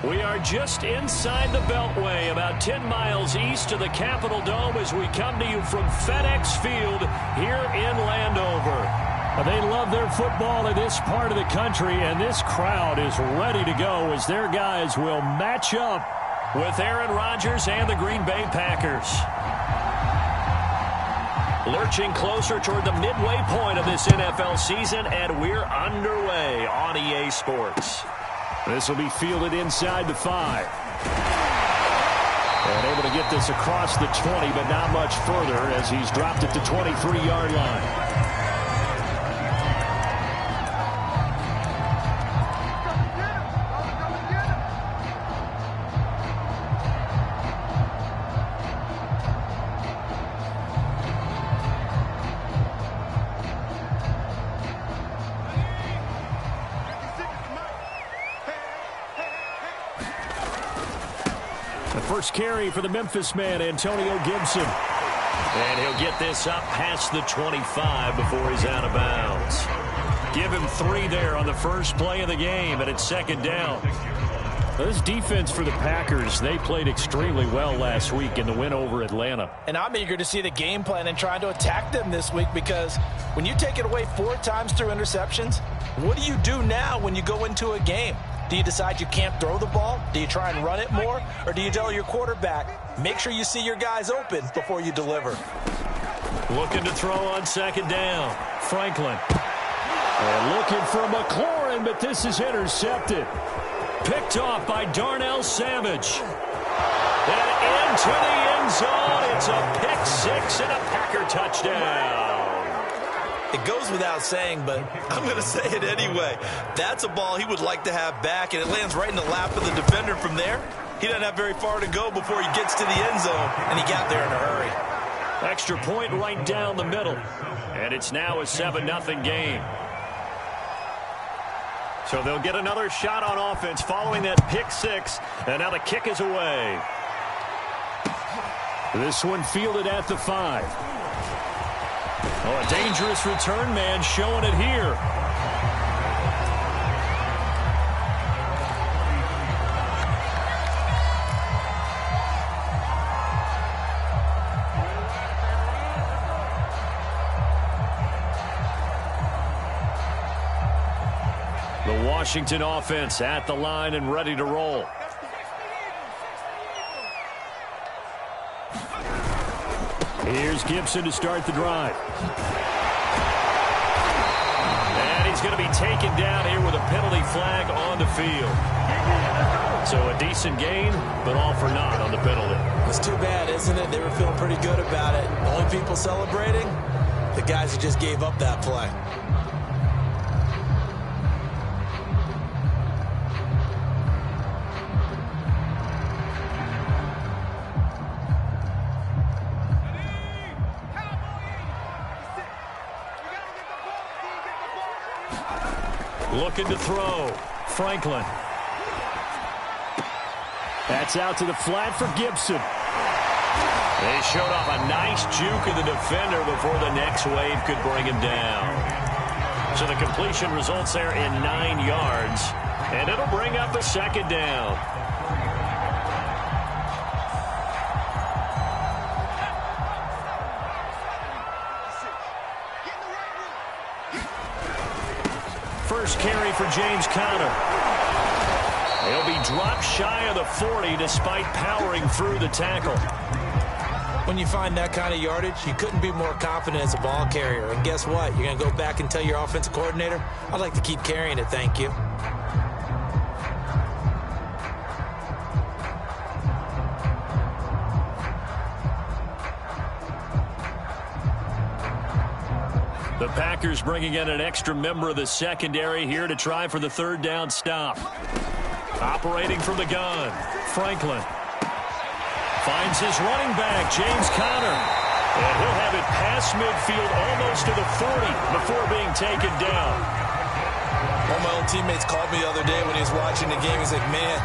We are just inside the Beltway, about 10 miles east of the Capitol Dome as we come to you from FedEx Field here in Landover. They love their football in this part of the country, and this crowd is ready to go as their guys will match up with Aaron Rodgers and the Green Bay Packers. Lurching closer toward the midway point of this NFL season, and we're underway on EA Sports. This will be fielded inside the 5. And able to get this across the 20, but not much further as he's dropped it to 23-yard line. First carry for the Memphis man, Antonio Gibson. And he'll get this up past the 25 before he's out of bounds. Give him 3 there on the first play of the game, and it's second down. This defense for the Packers, they played extremely well last week in the win over Atlanta. And I'm eager to see the game plan and trying to attack them this week, because when you take it away 4 times through interceptions, what do you do now when you go into a game? Do you decide you can't throw the ball? Do you try and run it more? Or do you tell your quarterback, make sure you see your guys open before you deliver? Looking to throw on second down. Franklin. And looking for McLaurin, but this is intercepted. Picked off by Darnell Savage. And into the end zone. It's a pick 6 and a Packer touchdown. It goes without saying, but I'm going to say it anyway. That's a ball he would like to have back, and it lands right in the lap of the defender from there. He doesn't have very far to go before he gets to the end zone, and he got there in a hurry. Extra point right down the middle. And it's now a 7-0 game. So they'll get another shot on offense following that pick 6, and now the kick is away. This one fielded at the 5. Oh, a dangerous return man showing it here. The Washington offense at the line and ready to roll. Here's Gibson to start the drive. And he's going to be taken down here with a penalty flag on the field. So a decent gain, but all for naught on the penalty. It's too bad, isn't it? They were feeling pretty good about it. The only people celebrating, the guys who just gave up that play. Looking to throw. Franklin. That's out to the flat for Gibson. They showed off a nice juke of the defender before the next wave could bring him down. So the completion results there in 9 yards. And it'll bring up a second down. First carry for James Conner. He'll be dropped shy of the 40 despite powering through the tackle. When you find that kind of yardage, you couldn't be more confident as a ball carrier. And guess what? You're going to go back and tell your offensive coordinator, I'd like to keep carrying it, thank you. The Packers bringing in an extra member of the secondary here to try for the 3rd down stop. Operating from the gun, Franklin. Finds his running back, James Conner. And he'll have it past midfield almost to the 40 before being taken down. One of my old teammates called me the other day when he was watching the game. He's like, man,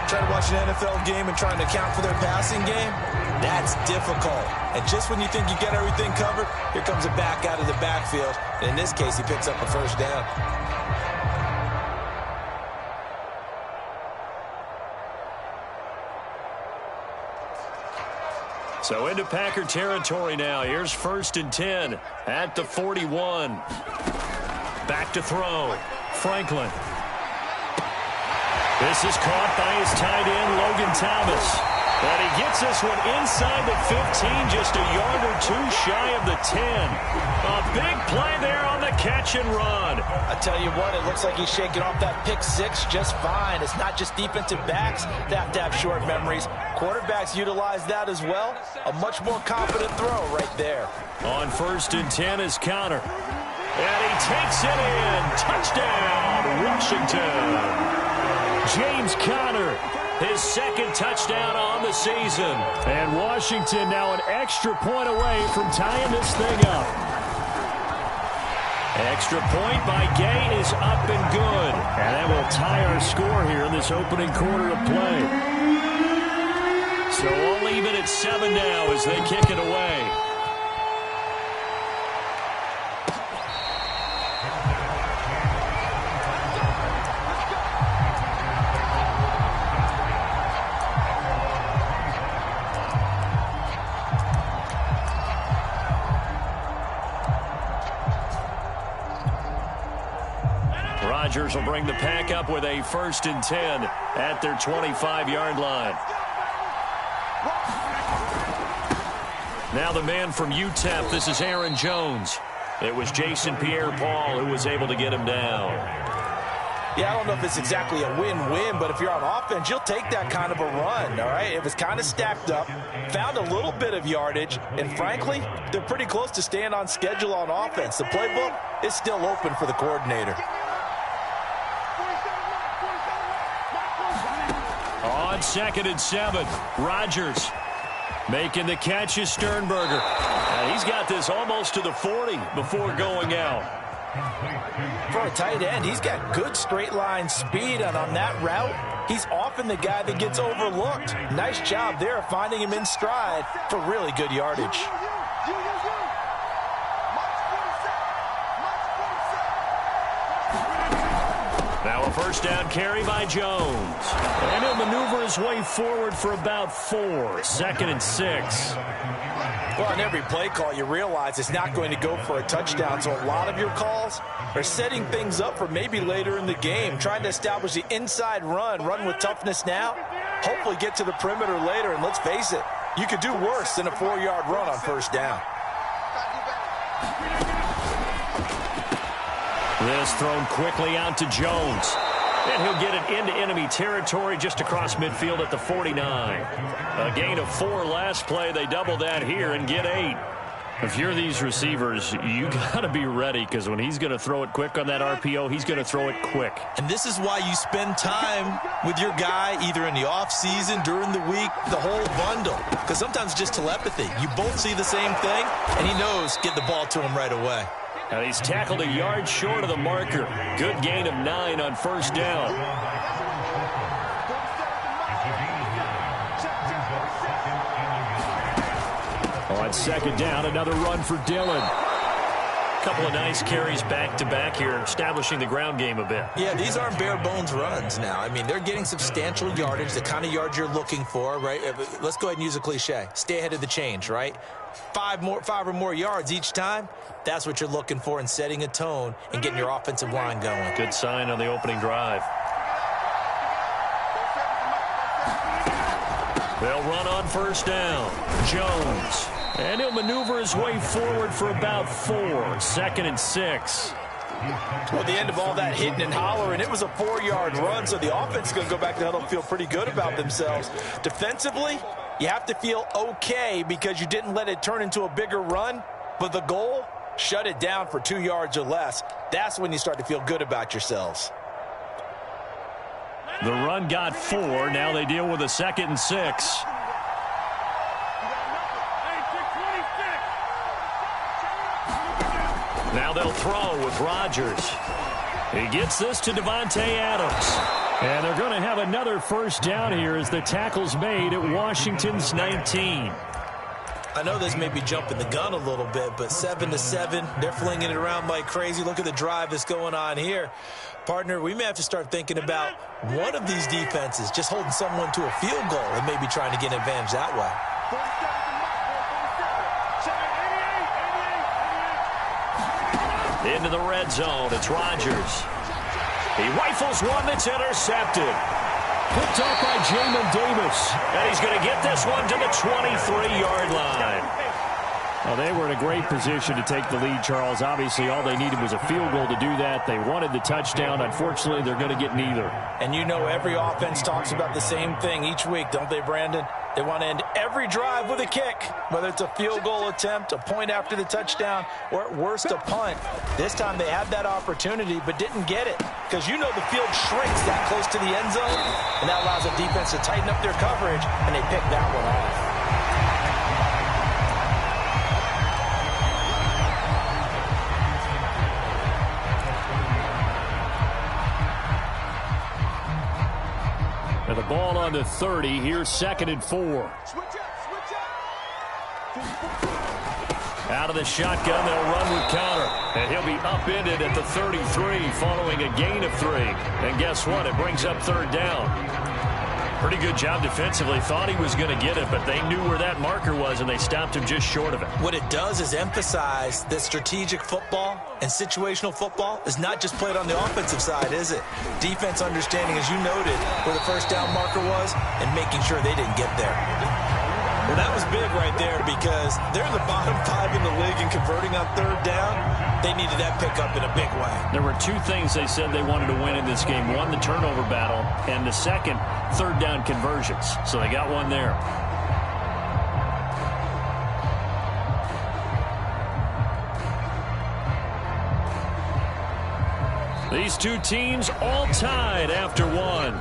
trying to watch an NFL game and trying to account for their passing game, that's difficult. And just when you think you get everything covered, here comes a back out of the backfield. And in this case, he picks up a first down. So into Packer territory now. Here's 1st and 10 at the 41. Back to throw. Franklin. This is caught by his tight end, Logan Thomas. And he gets this one inside the 15, just a yard or two shy of the 10. A big play there on the catch and run. I tell you what, it looks like he's shaking off that pick six just fine. It's not just defensive backs that have to have short memories. Quarterbacks utilize that as well. A much more confident throw right there. On 1st and 10 is Connor. And he takes it in. Touchdown, Washington. James Conner, his 2nd touchdown on the season. And Washington now an extra point away from tying this thing up. Extra point by Gay is up and good. And that will tie our score here in this opening quarter of play. So all even at 7 now as they kick it away. Rodgers will bring the pack up with a 1st and 10 at their 25-yard line. Now the man from UTEP, this is Aaron Jones. It was Jason Pierre-Paul who was able to get him down. Yeah, I don't know if it's exactly a win-win, but if you're on offense, you'll take that kind of a run, all right? It was kind of stacked up, found a little bit of yardage, and frankly, they're pretty close to staying on schedule on offense. The playbook is still open for the coordinator. On 2nd and 7, Rodgers making the catch is Sternberger. And he's got this almost to the 40 before going out. For a tight end, he's got good straight line speed, and on that route, he's often the guy that gets overlooked. Nice job there finding him in stride for really good yardage. Now a 1st down carry by Jones. And he'll maneuver his way forward for about 4. 2nd and 6. Well, on every play call, you realize it's not going to go for a touchdown. So a lot of your calls are setting things up for maybe later in the game, trying to establish the inside run with toughness now, hopefully get to the perimeter later. And let's face it, you could do worse than a 4-yard run on 1st down. This thrown quickly out to Jones. And he'll get it into enemy territory just across midfield at the 49. A gain of 4 last play. They double that here and get 8. If you're these receivers, you got to be ready, because when he's going to throw it quick on that RPO, he's going to throw it quick. And this is why you spend time with your guy either in the offseason, during the week, the whole bundle. Because sometimes it's just telepathy. You both see the same thing, and he knows get the ball to him right away. And he's tackled a yard short of the marker. Good gain of 9 on 1st down. On 2nd down, another run for Dillon. Couple of nice carries back-to-back here, establishing the ground game a bit. Yeah, these aren't bare-bones runs now. I mean, they're getting substantial yardage, the kind of yards you're looking for, right? Let's go ahead and use a cliche. Stay ahead of the change, right? 5 or more yards each time. That's what you're looking for in setting a tone and getting your offensive line going. Good sign on the opening drive. They'll run on 1st down. Jones. And he'll maneuver his way forward for about 4. 2nd and 6. Well, at the end of all that hitting and hollering, it was a 4-yard run, so the offense is going to go back to the huddle and feel pretty good about themselves. Defensively, you have to feel okay because you didn't let it turn into a bigger run, but the goal, shut it down for 2 yards or less. That's when you start to feel good about yourselves. The run got 4. Now they deal with a 2nd and 6. Now they'll throw with Rodgers. He gets this to Devontae Adams. And they're going to have another 1st down here as the tackle's made at Washington's 19. I know this may be jumping the gun a little bit, but 7-7, they're flinging it around like crazy. Look at the drive that's going on here. Partner, we may have to start thinking about one of these defenses just holding someone to a field goal and maybe trying to get an advantage that way. Into the red zone. It's Rodgers. He rifles one that's intercepted. Picked up by Jamin Davis. And he's going to get this one to the 23-yard line. Well, they were in a great position to take the lead, Charles. Obviously, all they needed was a field goal to do that. They wanted the touchdown. Unfortunately, they're going to get neither. And you know every offense talks about the same thing each week, don't they, Brandon? They want to end every drive with a kick, whether it's a field goal attempt, a point after the touchdown, or at worst a punt. This time they had that opportunity but didn't get it because you know the field shrinks that close to the end zone, and that allows the defense to tighten up their coverage, and they pick that one off. And the ball on the 30. Here's 2nd and 4. Out of the shotgun, they'll run with Connor. And he'll be upended at the 33 following a gain of 3. And guess what? It brings up 3rd down. Pretty good job defensively. Thought he was going to get it, but they knew where that marker was, and they stopped him just short of it. What it does is emphasize that strategic football and situational football is not just played on the offensive side, is it? Defense understanding, as you noted, where the 1st down marker was and making sure they didn't get there. Well, that was big right there because they're in the bottom 5 in the league and converting on 3rd down. They needed that pickup in a big way. There were 2 things they said they wanted to win in this game. One, the turnover battle, and the second, 3rd down conversions. So they got one there. These 2 teams all tied after 1.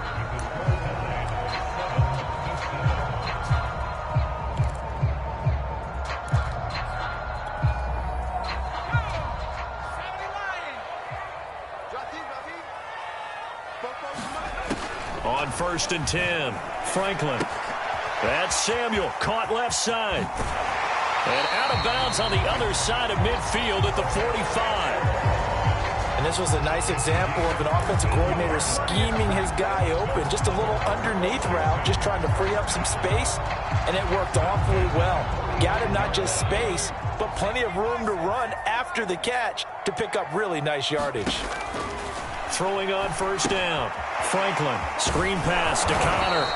On 1st and 10, Franklin. That's Samuel, caught left side. And out of bounds on the other side of midfield at the 45. And this was a nice example of an offensive coordinator scheming his guy open. Just a little underneath route, just trying to free up some space. And it worked awfully well. Got him not just space, but plenty of room to run after the catch to pick up really nice yardage. Throwing on 1st down. Franklin, screen pass to Connor.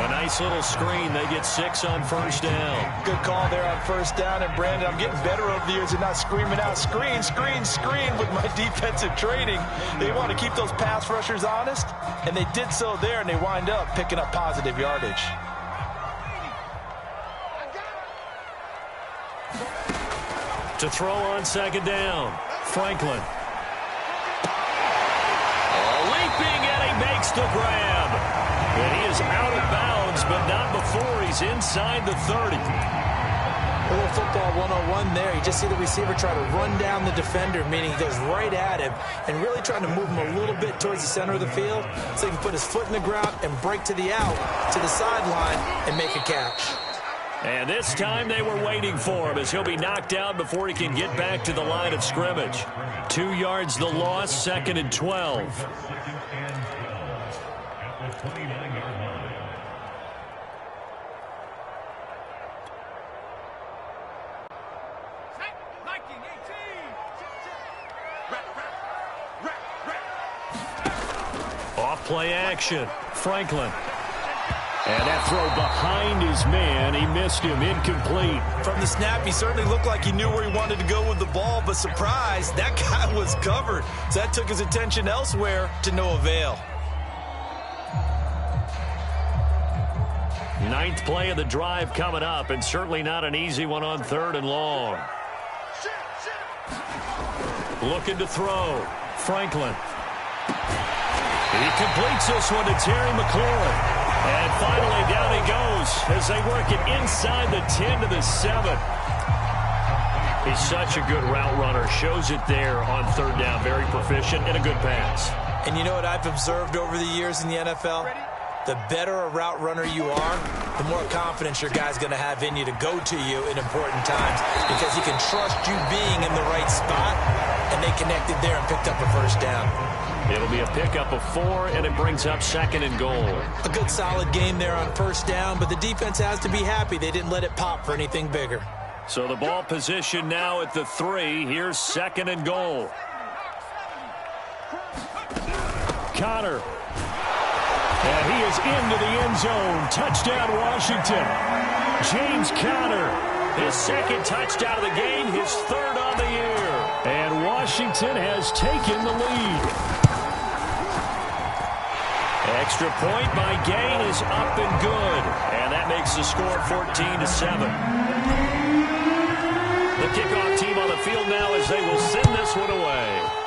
A nice little screen. They get 6 on 1st down. Good call there on 1st down. And, Brandon, I'm getting better over the years and not screaming out, screen, screen, screen with my defensive training. They want to keep those pass rushers honest, and they did so there, and they wind up picking up positive yardage. To throw on 2nd down, Franklin. Leaping, and he makes the grab. And he is out of bounds, but not before he's inside the 30. A little football 101 there. You just see the receiver try to run down the defender, meaning he goes right at him and really trying to move him a little bit towards the center of the field so he can put his foot in the ground and break to the out, to the sideline, and make a catch. And this time they were waiting for him as he'll be knocked down before he can get back to the line of scrimmage. 2 yards the loss, 2nd and 12. Off play action, Franklin. And that throw behind his man, he missed him, incomplete. From the snap, he certainly looked like he knew where he wanted to go with the ball, but surprise, that guy was covered. So that took his attention elsewhere to no avail. 9th play of the drive coming up, and certainly not an easy one on 3rd and long. Looking to throw, Franklin. He completes this one to Terry McLaurin. And finally, down he goes as they work it inside the 10 to the 7. He's such a good route runner. Shows it there on 3rd down. Very proficient and a good pass. And you know what I've observed over the years in the NFL? The better a route runner you are, the more confidence your guy's going to have in you to go to you in important times because he can trust you being in the right spot, and they connected there and picked up a 1st down. It'll be a pickup of 4, and it brings up 2nd and goal. A good solid game there on 1st down, but the defense has to be happy they didn't let it pop for anything bigger. So the ball position now at the 3. Here's 2nd and goal. Connor. And he is into the end zone. Touchdown, Washington. James Conner, his 2nd touchdown of the game, his 3rd on the year. And Washington has taken the lead. Extra point by Gain is up and good. And that makes the score 14-7. The kickoff team on the field now as they will send this one away.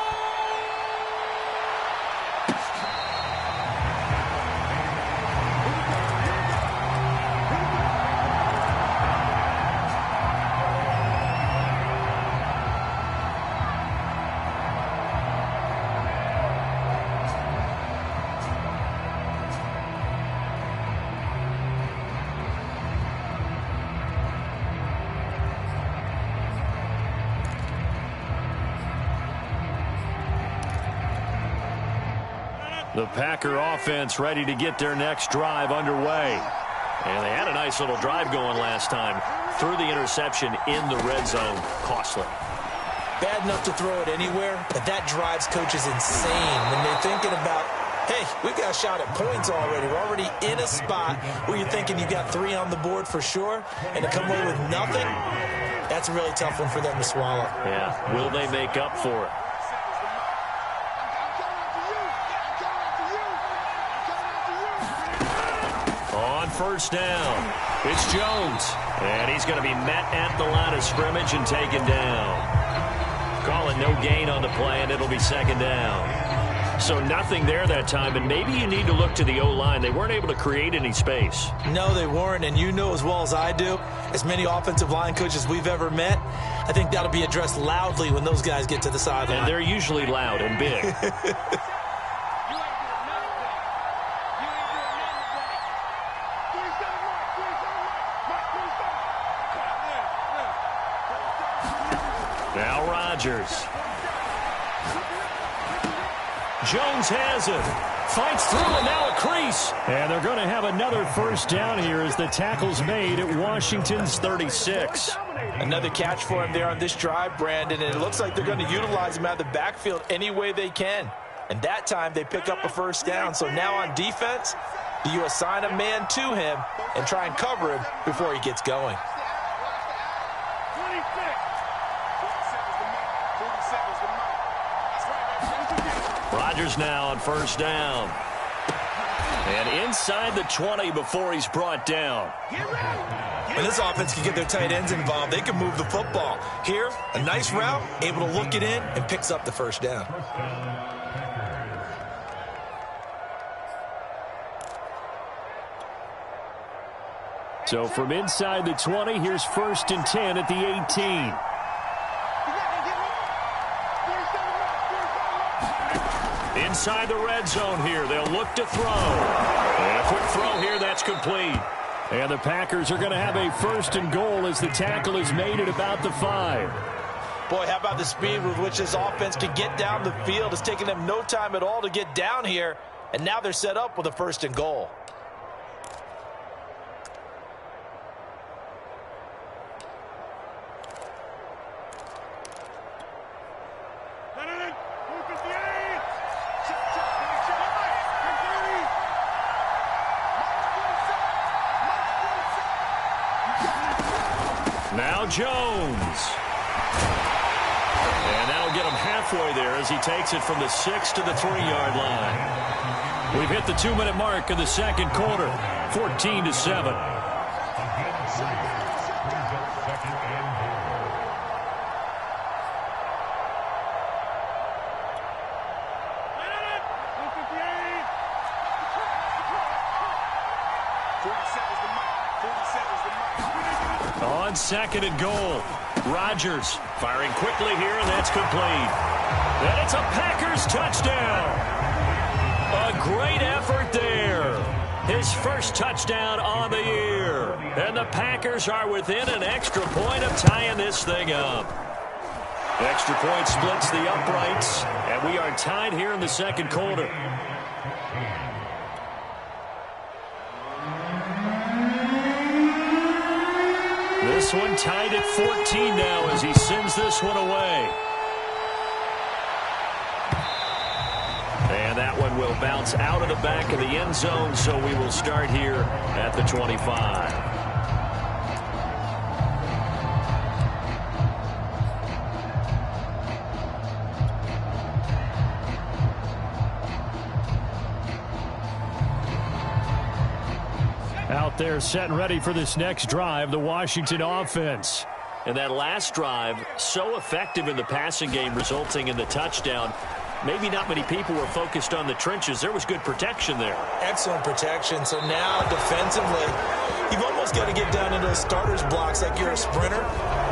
The Packer offense ready to get their next drive underway. And they had a nice little drive going last time. Threw the interception in the red zone. Costly. Bad enough to throw it anywhere, but that drives coaches insane when they're thinking about, hey, we've got a shot at points already. We're already in a spot where you're thinking you've got 3 on the board for sure, and to come away with nothing, that's a really tough one for them to swallow. Yeah, will they make up for it? On first down, it's Jones. And he's going to be met at the line of scrimmage and taken down. Calling no gain on the play, and it'll be 2nd down. So nothing there that time, and maybe you need to look to the O-line. They weren't able to create any space. No, they weren't, and you know as well as I do, as many offensive line coaches we've ever met, I think that'll be addressed loudly when those guys get to the sideline. And they're usually loud and big. Now Rodgers. Jones has it. Fights through, and now a crease. And they're going to have another first down here as the tackle's made at Washington's 36. Another catch for him there on this drive, Brandon, and it looks like they're going to utilize him out of the backfield any way they can. And that time they pick up a first down. So now on defense, do you assign a man to him and try and cover him before he gets going? Rodgers now on first down. And inside the 20 before he's brought down. When this offense can get their tight ends involved, they can move the football. Here, a nice route, able to look it in, and picks up the first down. So from inside the 20, here's 1st and 10 at the 18. Inside the red zone here. They'll look to throw. And a quick throw here. That's complete. And the Packers are going to have a 1st and goal as the tackle is made at about the 5. Boy, how about the speed with which this offense can get down the field? It's taking them no time at all to get down here. And now they're set up with a 1st and goal. Now Jones. And that'll get him halfway there as he takes it from the 6 to the 3-yard line. We've hit the 2-minute mark of the second quarter. 14-7. On 2nd and goal, Rodgers firing quickly here, and that's complete. And it's a Packers touchdown. A great effort there. His first touchdown on the year. And the Packers are within an extra point of tying this thing up. Extra point splits the uprights, and we are tied here in the second quarter. This this one tied at 14 now as he sends this one away. And that one will bounce out of the back of the end zone, so we will start here at the 25. Out there set and ready for this next drive, the Washington offense. And that last drive, so effective in the passing game, resulting in the touchdown. Maybe not many people were focused on the trenches. There was good protection there. Excellent protection. So now defensively, you've almost got to get down into the starter's blocks like you're a sprinter.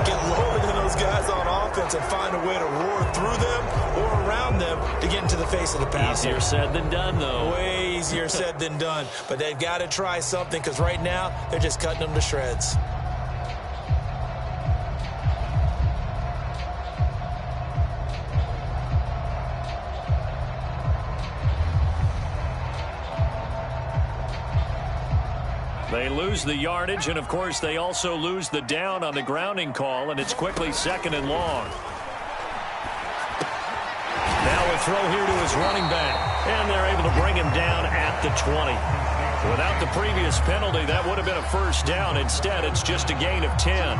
Get lower than those guys on offense and find a way to roar through them or around them to get into the face of the passer. Easier said than done, though. Way easier said than done. But they've got to try something because right now they're just cutting them to shreds. They lose the yardage, and, of course, they also lose the down on the grounding call, and it's quickly 2nd and long. Now a throw here to his running back, and they're able to bring him down at the 20. Without the previous penalty, that would have been a first down. Instead, it's just a gain of 10.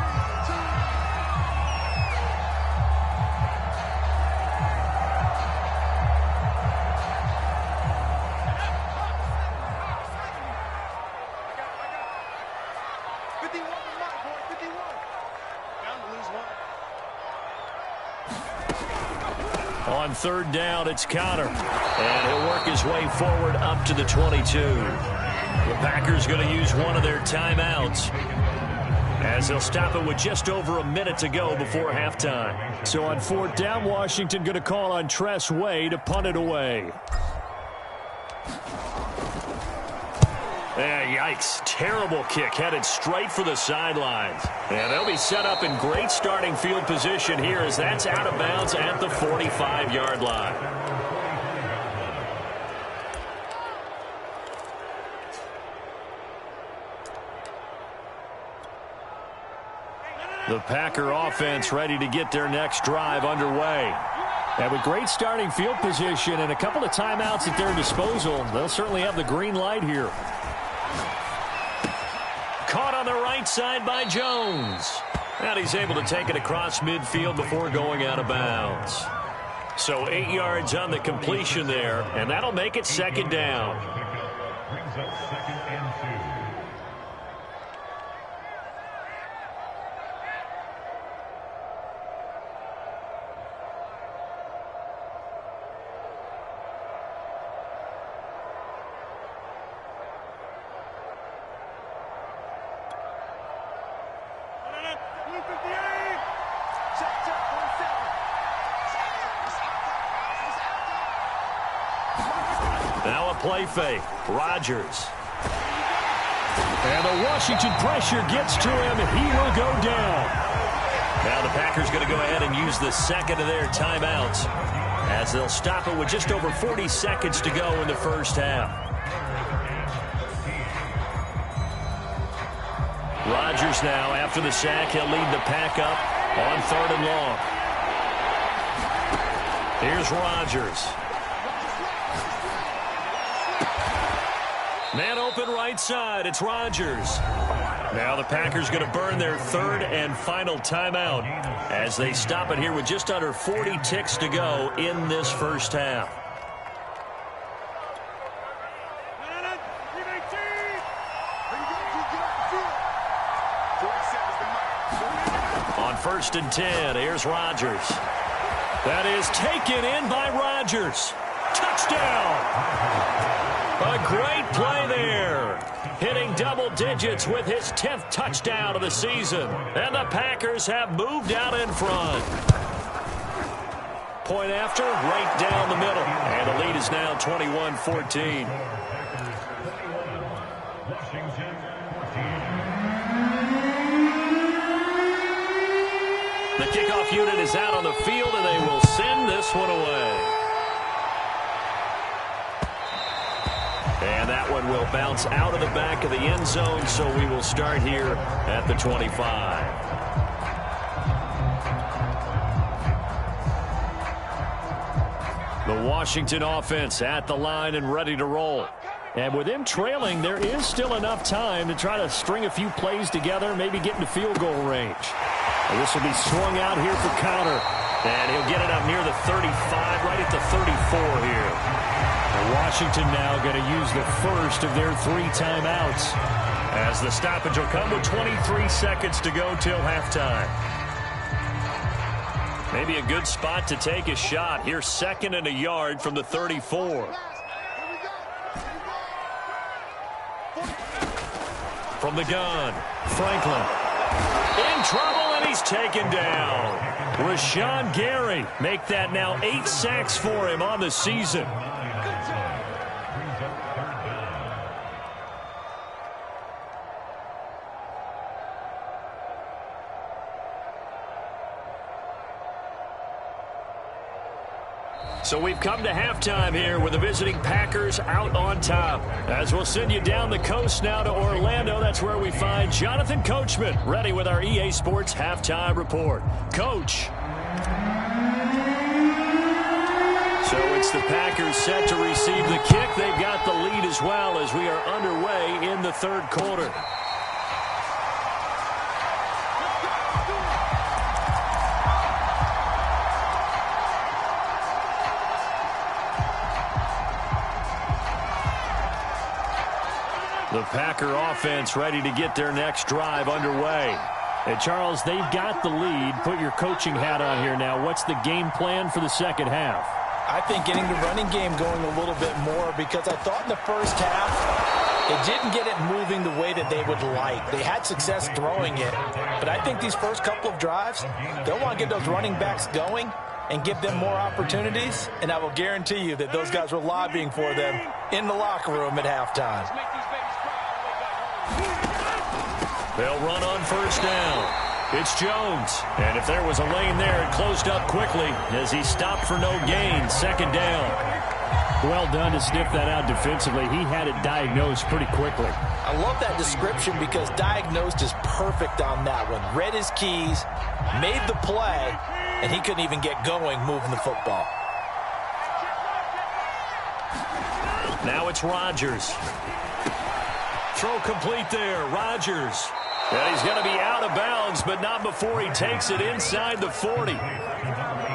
On 3rd down, it's Connor. And he'll work his way forward up to the 22. The Packers going to use one of their timeouts, as they'll stop it with just over a minute to go before halftime. So on 4th down, Washington going to call on Tress Way to punt it away. Yikes. Terrible kick headed straight for the sidelines. And they'll be set up in great starting field position here as that's out of bounds at the 45-yard line. The Packer offense ready to get their next drive underway. And with great starting field position and a couple of timeouts at their disposal, they'll certainly have the green light here. Caught on the right side by Jones. And he's able to take it across midfield before going out of bounds. So 8 yards on the completion there, and that'll make it 2nd down. Brings up 2nd and 2. Now a play fake. Rodgers. And the Washington pressure gets to him. He will go down. Now the Packers going to go ahead and use the second of their timeouts, as they'll stop it with just over 40 seconds to go in the first half. Rodgers now, after the sack, he'll lead the pack up on 3rd and long. Here's Rodgers. Man open right side. It's Rodgers. Now the Packers going to burn their 3rd and final timeout as they stop it here with just under 40 ticks to go in this first half. On 1st and 10, here's Rodgers. That is taken in by Rodgers. Touchdown! A great play there. Hitting double digits with his 10th touchdown of the season. And the Packers have moved out in front. Point after, right down the middle. And the lead is now 21-14. The kickoff unit is out on the field, and they will send this one away. And that one will bounce out of the back of the end zone, so we will start here at the 25. Washington offense at the line and ready to roll. And with him trailing, there is still enough time to try to string a few plays together, maybe get into field goal range. And this will be swung out here for counter. And he'll get it up near the 35, right at the 34 here. And Washington now going to use the first of their 3 timeouts, as the stoppage will come with 23 seconds to go till halftime. Maybe a good spot to take a shot. Here's 2nd and a yard from the 34. From the gun, Franklin. In trouble, and he's taken down. Rashawn Gary make that now 8 sacks for him on the season. So we've come to halftime here with the visiting Packers out on top. As we'll send you down the coast now to Orlando, that's where we find Jonathan Coachman ready with our EA Sports Halftime Report. Coach. So it's the Packers set to receive the kick. They've got the lead as well as we are underway in the 3rd quarter. The Packer offense ready to get their next drive underway. And Charles, they've got the lead. Put your coaching hat on here now. What's the game plan for the second half? I think getting the running game going a little bit more, because I thought in the first half it didn't get it moving the way that they would like. They had success throwing it, but I think these first couple of drives, they'll want to get those running backs going and give them more opportunities, and I will guarantee you that those guys were lobbying for them in the locker room at halftime. They'll run on 1st down. It's Jones. And if there was a lane there, it closed up quickly as he stopped for no gain. 2nd down. Well done to sniff that out defensively. He had it diagnosed pretty quickly. I love that description because diagnosed is perfect on that one. Read his keys, made the play, and he couldn't even get going moving the football. Now it's Rodgers. Throw complete there. Rodgers. And he's going to be out of bounds, but not before he takes it inside the 40.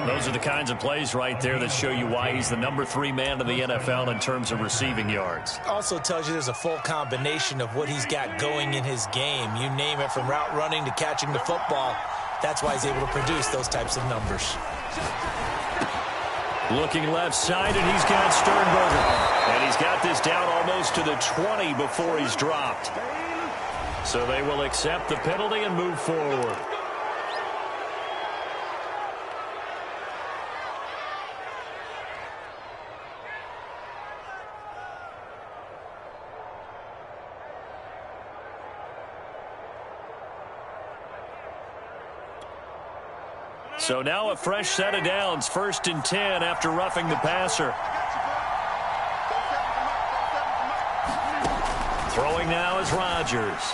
Those are the kinds of plays right there that show you why he's the number 3 man in the NFL in terms of receiving yards. Also tells you there's a full combination of what he's got going in his game. You name it, from route running to catching the football. That's why he's able to produce those types of numbers. Looking left side, and he's got Sternberger. And he's got this down almost to the 20 before he's dropped. So they will accept the penalty and move forward. So now a fresh set of downs, 1st and 10 after roughing the passer. Throwing now is Rodgers.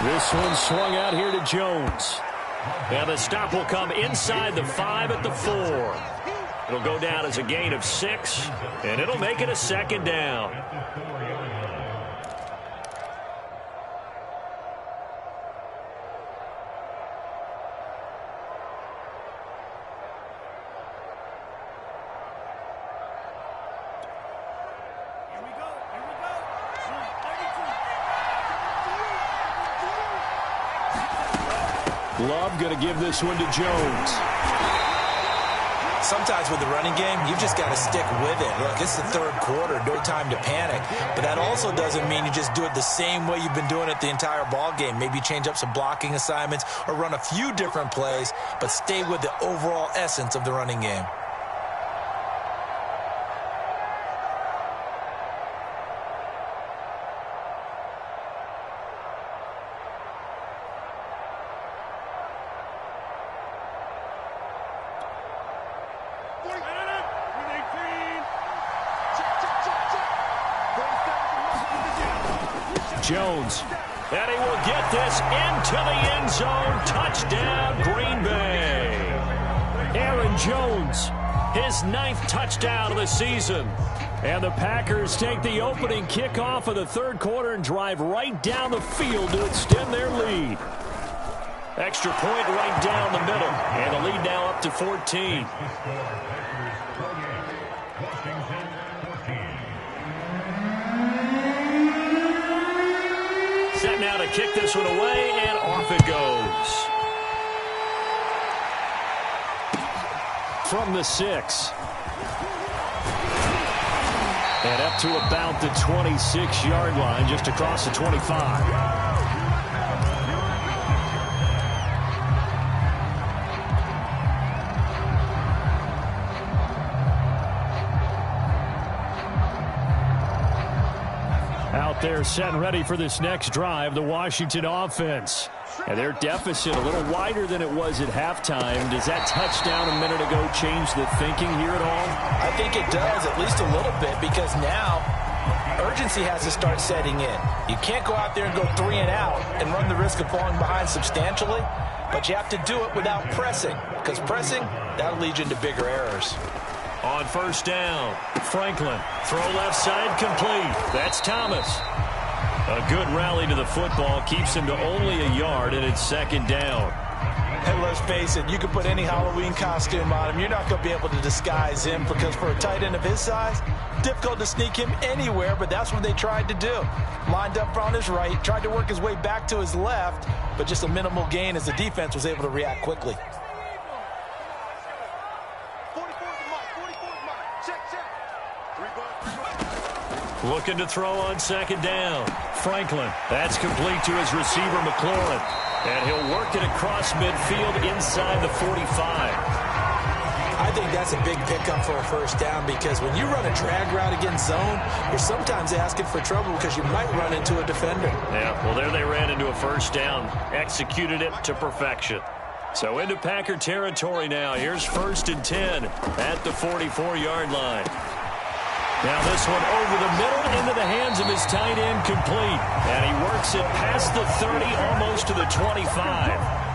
This one swung out here to Jones. And the stop will come inside the 5 at the 4. It'll go down as a gain of 6, and it'll make it a 2nd down. Love going to give this one to Jones. Sometimes with the running game, you've just got to stick with it. Look, it's the 3rd quarter, no time to panic. But that also doesn't mean you just do it the same way you've been doing it the entire ball game. Maybe change up some blocking assignments or run a few different plays, but stay with the overall essence of the running game. Jones, and he will get this into the end zone. Touchdown, Green Bay. Aaron Jones his 9th touchdown of the season. And the Packers take the opening kickoff of the third quarter and drive right down the field to extend their lead. Extra point right down the middle, and the lead now up to 14. Set now to kick this one away, and off it goes. From the 6. And up to about the 26-yard line, just across the 25. Out there set and ready for this next drive, the Washington offense. And their deficit a little wider than it was at halftime. Does that touchdown a minute ago change the thinking here at all? I think it does, at least a little bit, because now urgency has to start setting in. You can't go out there and go 3 and out and run the risk of falling behind substantially, but you have to do it without pressing, because pressing, that'll lead you into bigger errors. On first down, Franklin. Throw left side complete. That's Thomas. A good rally to the football keeps him to only a yard, and it's second down. And let's face it, you can put any Halloween costume on him. You're not going to be able to disguise him, because for a tight end of his size, difficult to sneak him anywhere, but that's what they tried to do. Lined up on his right, tried to work his way back to his left, but just a minimal gain as the defense was able to react quickly. Looking to throw on second down. Franklin. That's complete to his receiver, McLaurin. And he'll work it across midfield inside the 45. I think that's a big pickup for a first down, because when you run a drag route against zone, you're sometimes asking for trouble because you might run into a defender. Yeah, well, there they ran into a first down. Executed it to perfection. So into Packer territory now. Here's 1st and 10 at the 44-yard line. Now this one over the middle into the hands of his tight end, complete. And he works it past the 30, almost to the 25.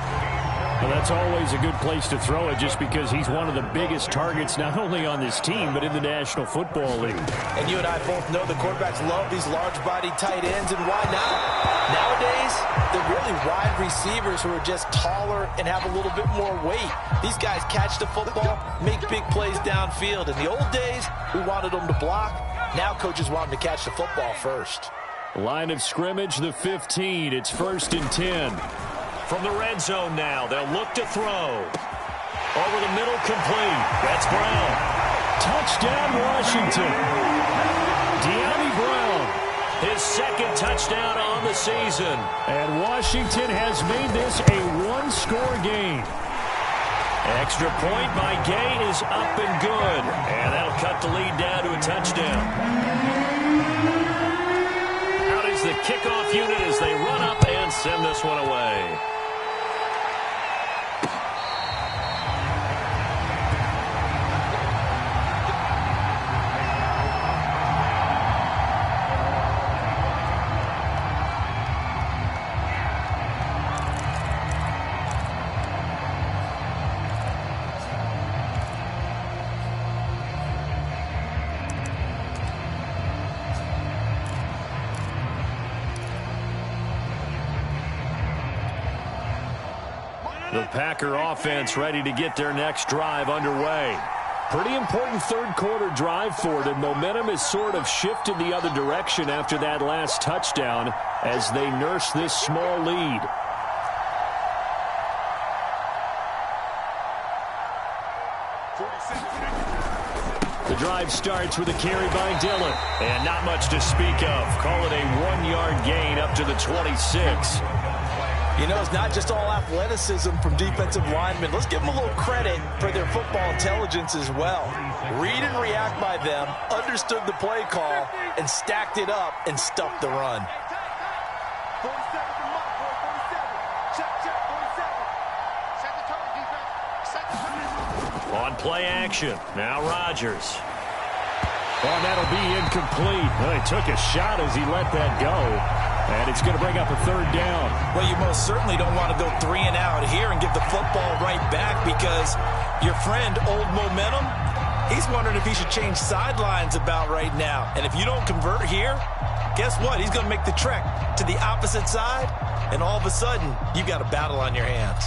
Well, that's always a good place to throw it, just because he's one of the biggest targets not only on this team but in the National Football League. And you and I both know the quarterbacks love these large-bodied tight ends, and why not? Nowadays, they're really wide receivers who are just taller and have a little bit more weight. These guys catch the football, make big plays downfield. In the old days, we wanted them to block. Now coaches want them to catch the football first. Line of scrimmage, the 15. It's 1st and 10. From the red zone now, they'll look to throw. Over the middle, complete. That's Brown. Touchdown, Washington. De'Ami Brown, his 2nd touchdown on the season. And Washington has made this a one-score game. Extra point by Gay is up and good. And that'll cut the lead down to a touchdown. Out is the kickoff unit as they run up and send this one away. The Packer offense ready to get their next drive underway. Pretty important third quarter drive for them. Momentum has sort of shifted the other direction after that last touchdown as they nurse this small lead. The drive starts with a carry by Dillon. And not much to speak of. Call it a 1-yard gain up to the 26. You know, it's not just all athleticism from defensive linemen. Let's give them a little credit for their football intelligence as well. Read and react by them, understood the play call, and stacked it up and stuffed the run. On play action, now Rodgers. Oh, that'll be incomplete. Well, he took a shot as he let that go. And it's going to bring up a 3rd down. Well, you most certainly don't want to go 3 and out here and give the football right back, because your friend, old momentum, He's wondering if he should change sidelines about right now. And if you don't convert here, guess what? He's going to make the trek to the opposite side, and all of a sudden, you've got a battle on your hands.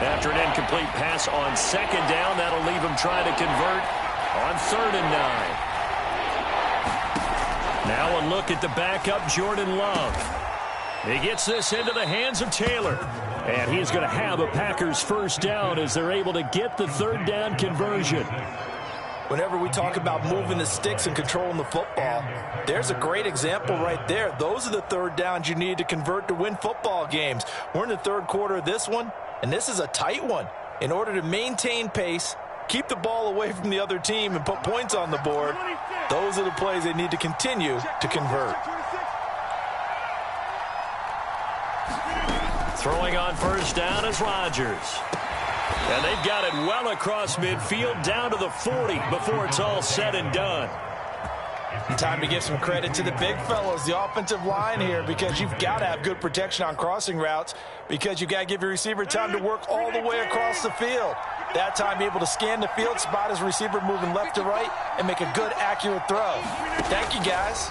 After an incomplete pass on second down, that'll leave him trying to convert on 3rd and 9. Now a look at the backup, Jordan Love. He gets this into the hands of Taylor. And he's going to have a Packers first down as they're able to get the 3rd down conversion. Whenever we talk about moving the sticks and controlling the football, there's a great example right there. Those are the 3rd downs you need to convert to win football games. We're in the 3rd quarter of this one, and this is a tight one. In order to maintain pace, keep the ball away from the other team, and put points on the board, those are the plays they need to continue to convert. Throwing on first down is Rodgers. And they've got it well across midfield down to the 40 before it's all said and done. Time to give some credit to the big fellows, the offensive line here, because you've got to have good protection on crossing routes, because you've got to give your receiver time to work all the way across the field. That time, be able to scan the field, spot his receiver moving left to right, and make a good, accurate throw. Thank you, guys.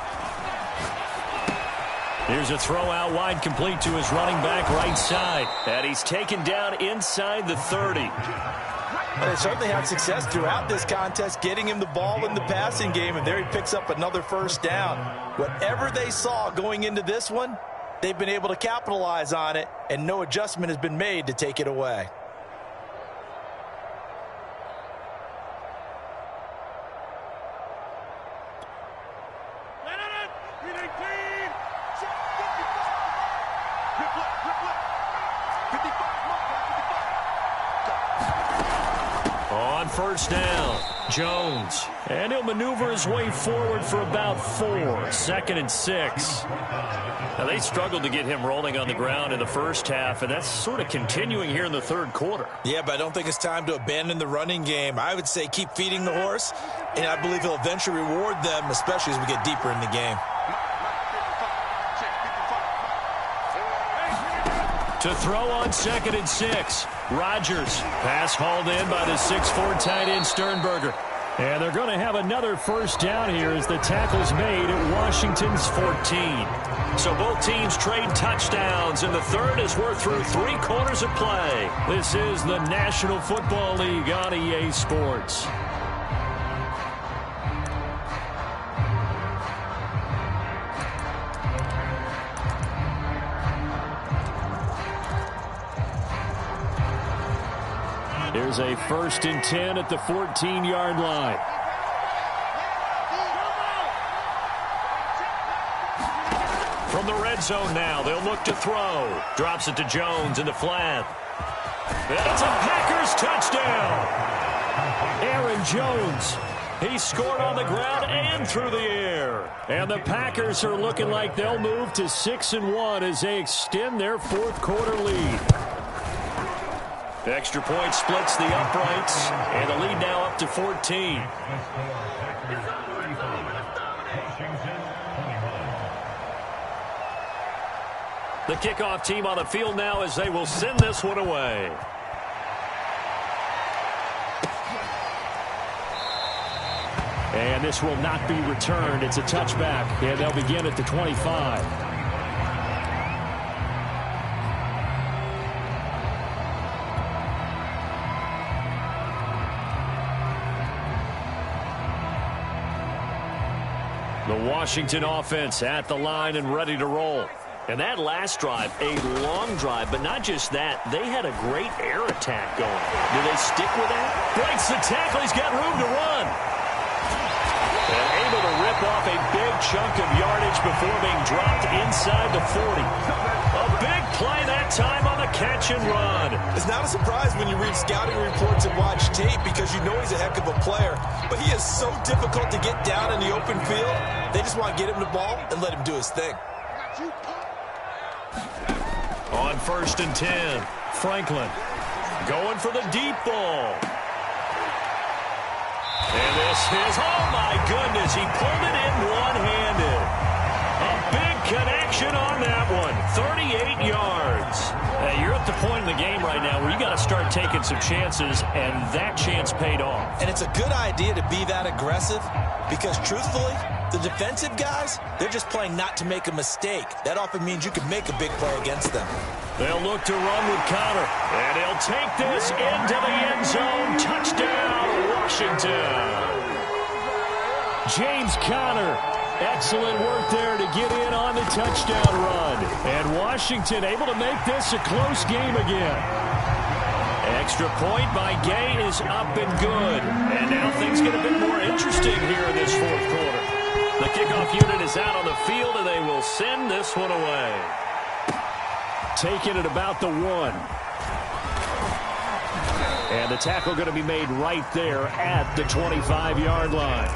Here's a throw out wide, complete to his running back right side. And he's taken down inside the 30. Well, they certainly had success throughout this contest, getting him the ball in the passing game, and there he picks up another first down. Whatever they saw going into this one, they've been able to capitalize on it, and no adjustment has been made to take it away. On first down, Jones. And he'll maneuver his way forward for about 4. 2nd and 6. Now, they struggled to get him rolling on the ground in the first half, and that's sort of continuing here in the 3rd quarter. Yeah, but I don't think it's time to abandon the running game. I would say keep feeding the horse, and I believe he'll eventually reward them, especially as we get deeper in the game. To throw on 2nd and 6. Rodgers. Pass hauled in by the 6'4" tight end Sternberger. And they're going to have another first down here as the tackle's made at Washington's 14. So both teams trade touchdowns, and the 3rd as we're through 3 quarters of play. This is the National Football League on EA Sports. Here's a 1st and 10 at the 14-yard line. From the red zone now, they'll look to throw. Drops it to Jones in the flat. It's a Packers touchdown. Aaron Jones. He scored on the ground and through the air. And the Packers are looking like they'll move to 6-1 as they extend their 4th quarter lead. The extra point splits the uprights, and the lead now up to 14. The kickoff team on the field now as they will send this one away. And this will not be returned. It's a touchback, and they'll begin at the 25. The Washington offense at the line and ready to roll. And that last drive, a long drive, but not just that. They had a great air attack going. Do they stick with that? Breaks the tackle. He's got room to run. And able to rip off a big chunk of yardage before being dropped inside the 40. A big play that time on the catch and run. It's not a surprise when you read scouting reports and watch tape because you know he's a heck of a player. But he is so difficult to get down in the open field. They just want to get him the ball and let him do his thing. On 1st and 10, Franklin going for the deep ball. And this is, oh my goodness, he pulled it in one-handed. A big connection on that one, 38 yards. Hey, you're at the point in the game right now where you got to start taking some chances, and that chance paid off. And it's a good idea to be that aggressive because, truthfully, the defensive guys, they're just playing not to make a mistake. That often means you can make a big play against them. They'll look to run with Connor, and he'll take this into the end zone. Touchdown, Washington. James Conner, excellent work there to get in on the touchdown run. And Washington able to make this a close game again. Extra point by Gay is up and good. And now things get a bit more interesting here in this fourth quarter. The kickoff unit is out on the field, and they will send this one away. Taking it about the 1. And the tackle going to be made right there at the 25-yard line.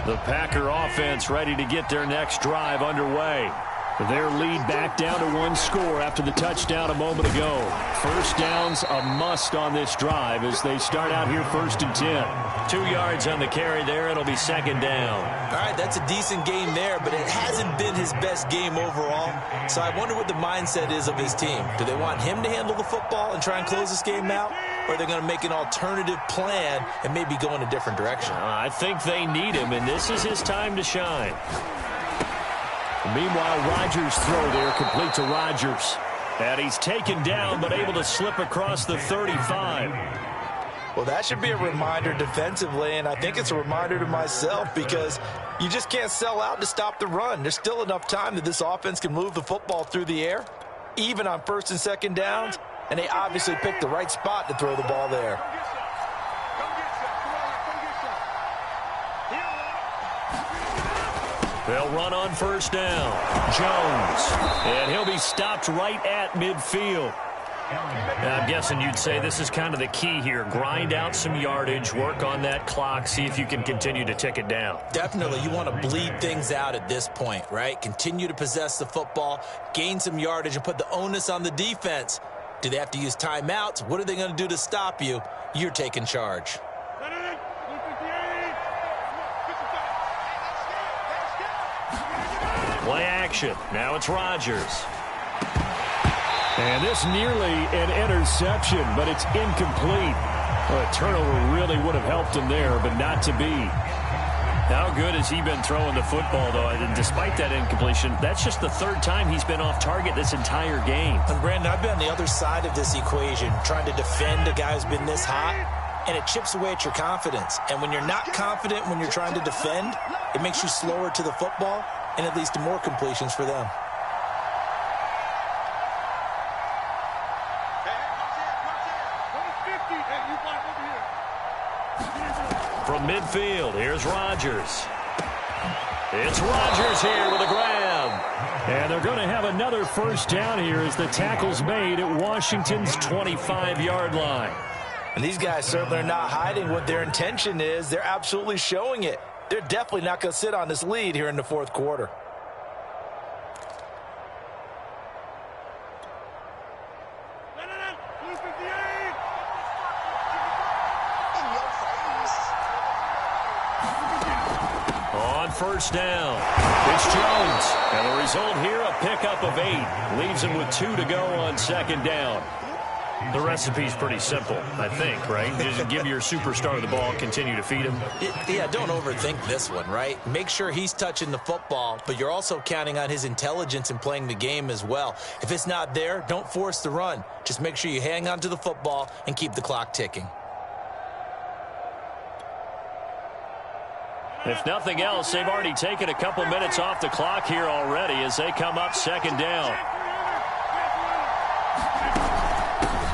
The Packer offense ready to get their next drive underway. Their lead back down to 1 score after the touchdown a moment ago. First down's a must on this drive as they start out here 1st and 10. 2 yards on the carry there. It'll be 2nd down. All right, that's a decent game there, but it hasn't been his best game overall. So I wonder what the mindset is of his team. Do they want him to handle the football and try and close this game out? Or are they going to make an alternative plan and maybe go in a different direction? I think they need him, and this is his time to shine. Meanwhile, Rodgers' throw there, complete to Rodgers. And he's taken down, but able to slip across the 35. Well, that should be a reminder defensively, and I think it's a reminder to myself because you just can't sell out to stop the run. There's still enough time that this offense can move the football through the air, even on 1st and 2nd downs, and they obviously picked the right spot to throw the ball there. They'll run on 1st down. Jones. And he'll be stopped right at midfield. I'm guessing you'd say this is kind of the key here. Grind out some yardage, work on that clock, see if you can continue to tick it down. Definitely. You want to bleed things out at this point, right? Continue to possess the football, gain some yardage, and put the onus on the defense. Do they have to use timeouts? What are they going to do to stop you? You're taking charge. Play action. Now it's Rodgers. And this nearly an interception, but it's incomplete. Well, a turnover really would have helped him there, but not to be. How good has he been throwing the football, though? And despite that incompletion, that's just the 3rd time he's been off target this entire game. And Brandon, I've been on the other side of this equation, trying to defend a guy who's been this hot, and it chips away at your confidence. And when you're not confident when you're trying to defend, it makes you slower to the football, and it leads to more completions for them. From midfield, here's Rodgers. It's Rodgers here with a grab. And they're going to have another 1st down here as the tackle's made at Washington's 25-yard line. And these guys certainly are not hiding what their intention is. They're absolutely showing it. They're definitely not going to sit on this lead here in the 4th quarter. On 1st down, it's Jones. And the result here, a pickup of 8. Leaves him with 2 to go on 2nd down. The recipe's pretty simple, I think, right? Just give your superstar the ball, continue to feed him. Yeah, don't overthink this one, right? Make sure he's touching the football, but you're also counting on his intelligence in playing the game as well. If it's not there, don't force the run. Just make sure you hang on to the football and keep the clock ticking. If nothing else, they've already taken a couple minutes off the clock here already as they come up 2nd down.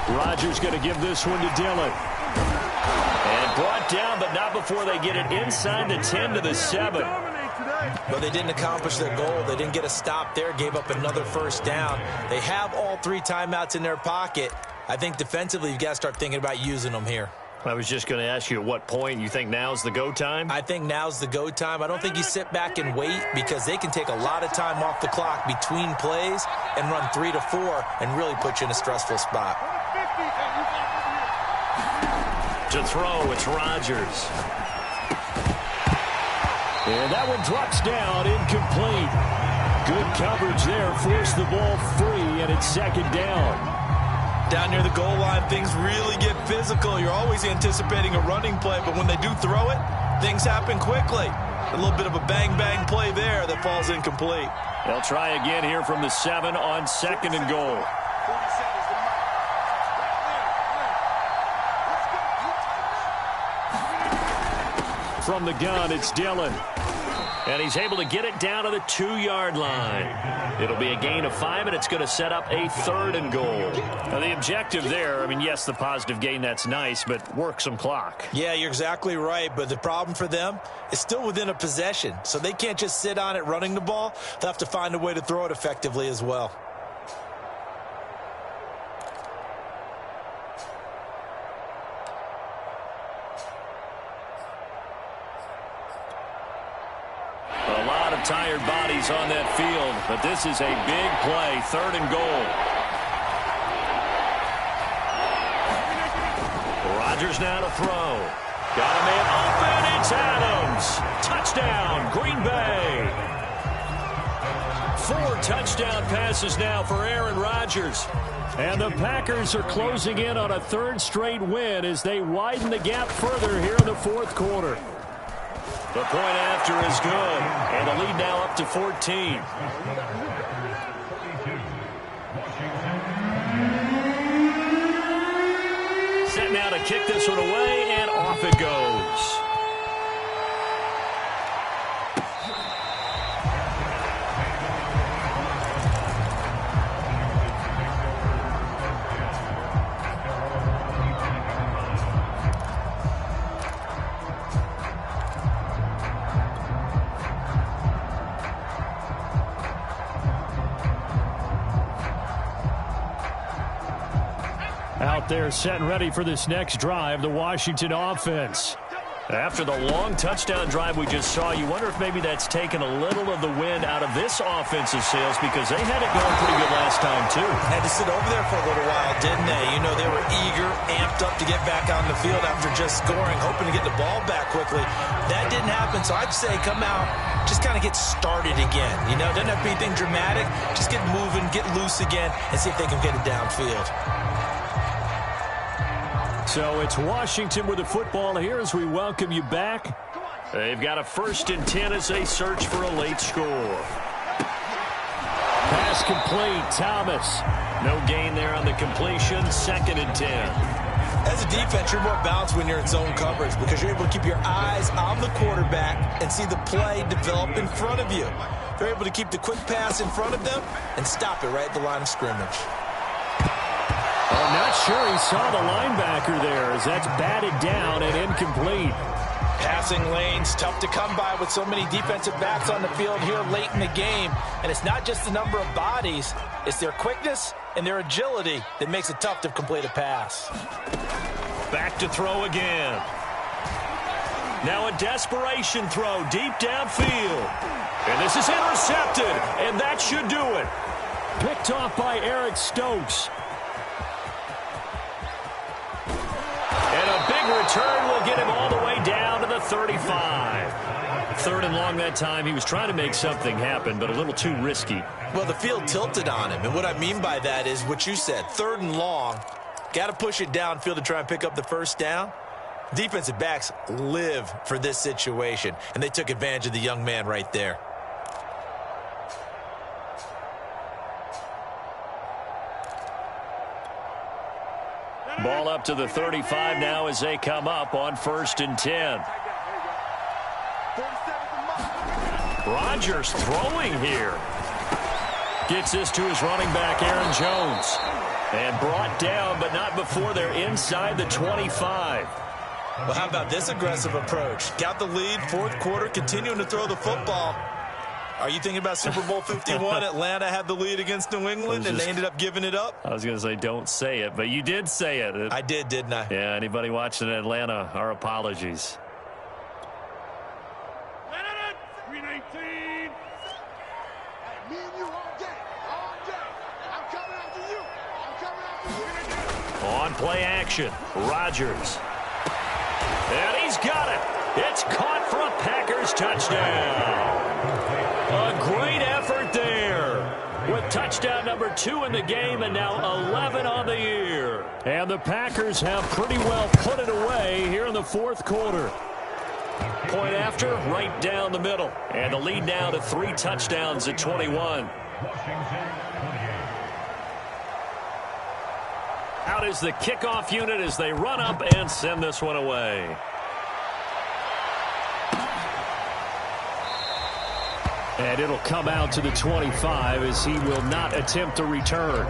Rodgers going to give this one to Dillon. And brought down, but not before they get it inside the 10 to the 7. But they didn't accomplish their goal. They didn't get a stop there, gave up another 1st down. They have all 3 timeouts in their pocket. I think defensively, you've got to start thinking about using them here. I was just going to ask you at what point you think now's the go time? I think now's the go time. I don't think you sit back and wait because they can take a lot of time off the clock between plays and run 3 to 4 and really put you in a stressful spot. To throw, it's Rodgers. And that one drops down, incomplete. Good coverage there, forced the ball free, and it's second down. Down near the goal line, things really get physical. You're always anticipating a running play, but when they do throw it, things happen quickly. A little bit of a bang-bang play there that falls incomplete. They'll try again here from the 7 on second and goal. From the gun, it's Dillon. And he's able to get it down to the 2-yard line. It'll be a gain of 5, and it's going to set up a 3rd and goal. Now, the objective there, I mean, yes, the positive gain, that's nice, but work some clock. Yeah, you're exactly right, but the problem for them is still within a possession, so they can't just sit on it running the ball. They'll have to find a way to throw it effectively as well. Tired bodies on that field, but this is a big play, 3rd and goal. Rodgers now to throw. Got a man open, it's Adams. Touchdown, Green Bay. 4 touchdown passes now for Aaron Rodgers. And the Packers are closing in on a 3rd straight win as they widen the gap further here in the 4th quarter. The point after is good, and the lead now up to 14. Set now to kick this one away, and off it goes. Out there set and ready for this next drive, the Washington offense. After the long touchdown drive we just saw, you wonder if maybe that's taken a little of the wind out of this offensive sails because they had it going pretty good last time, too. Had to sit over there for a little while, didn't they? You know, they were eager, amped up to get back on the field after just scoring, hoping to get the ball back quickly. That didn't happen, so I'd say come out, just kind of get started again. You know, doesn't have to be anything dramatic. Just get moving, get loose again, and see if they can get it downfield. So it's Washington with the football here as we welcome you back. They've got a 1st and 10 as they search for a late score. Pass complete, Thomas. No gain there on the completion, 2nd and 10. As a defense, you're more balanced when you're in zone coverage because you're able to keep your eyes on the quarterback and see the play develop in front of you. They're able to keep the quick pass in front of them and stop it right at the line of scrimmage. I'm not sure he saw the linebacker there as that's batted down and incomplete. Passing lanes, tough to come by with so many defensive backs on the field here late in the game. And it's not just the number of bodies, it's their quickness and their agility that makes it tough to complete a pass. Back to throw again. Now a desperation throw deep downfield. And this is intercepted, and that should do it. Picked off by Eric Stokes. Return will get him all the way down to the 35. 3rd and long that time. He was trying to make something happen, but a little too risky. Well, the field tilted on him, and what I mean by that is what you said. 3rd and long, got to push it downfield to try and pick up the 1st down. Defensive backs live for this situation, and they took advantage of the young man right there. Ball up to the 35 now as they come up on 1st and 10. Rodgers throwing here. Gets this to his running back, Aaron Jones. And brought down, but not before they're inside the 25. Well, how about this aggressive approach? Got the lead, 4th quarter, continuing to throw the football. Are you thinking about Super Bowl 51? Atlanta had the lead against New England, and they ended up giving it up? I was going to say don't say it, but you did say it. I did, didn't I? Yeah, anybody watching Atlanta, our apologies. On play action, Rodgers. And he's got it. It's caught for a Packers touchdown. A great effort there. With touchdown number 2 in the game and now 11 on the year. And the Packers have pretty well put it away here in the fourth quarter. Point after, right down the middle. And the lead now to 3 touchdowns at 21. Out is the kickoff unit as they run up and send this one away. And it'll come out to the 25 as he will not attempt to return.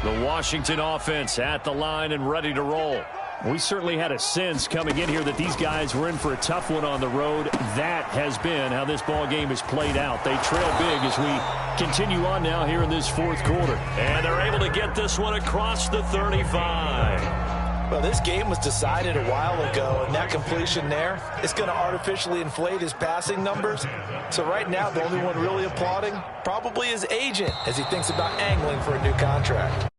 The Washington offense at the line and ready to roll. We certainly had a sense coming in here that these guys were in for a tough one on the road. That has been how this ball game has played out. They trail big as we continue on now here in this fourth quarter. And they're able to get this one across the 35. Well, this game was decided a while ago, and that completion there is going to artificially inflate his passing numbers. So right now, the only one really applauding probably his agent as he thinks about angling for a new contract.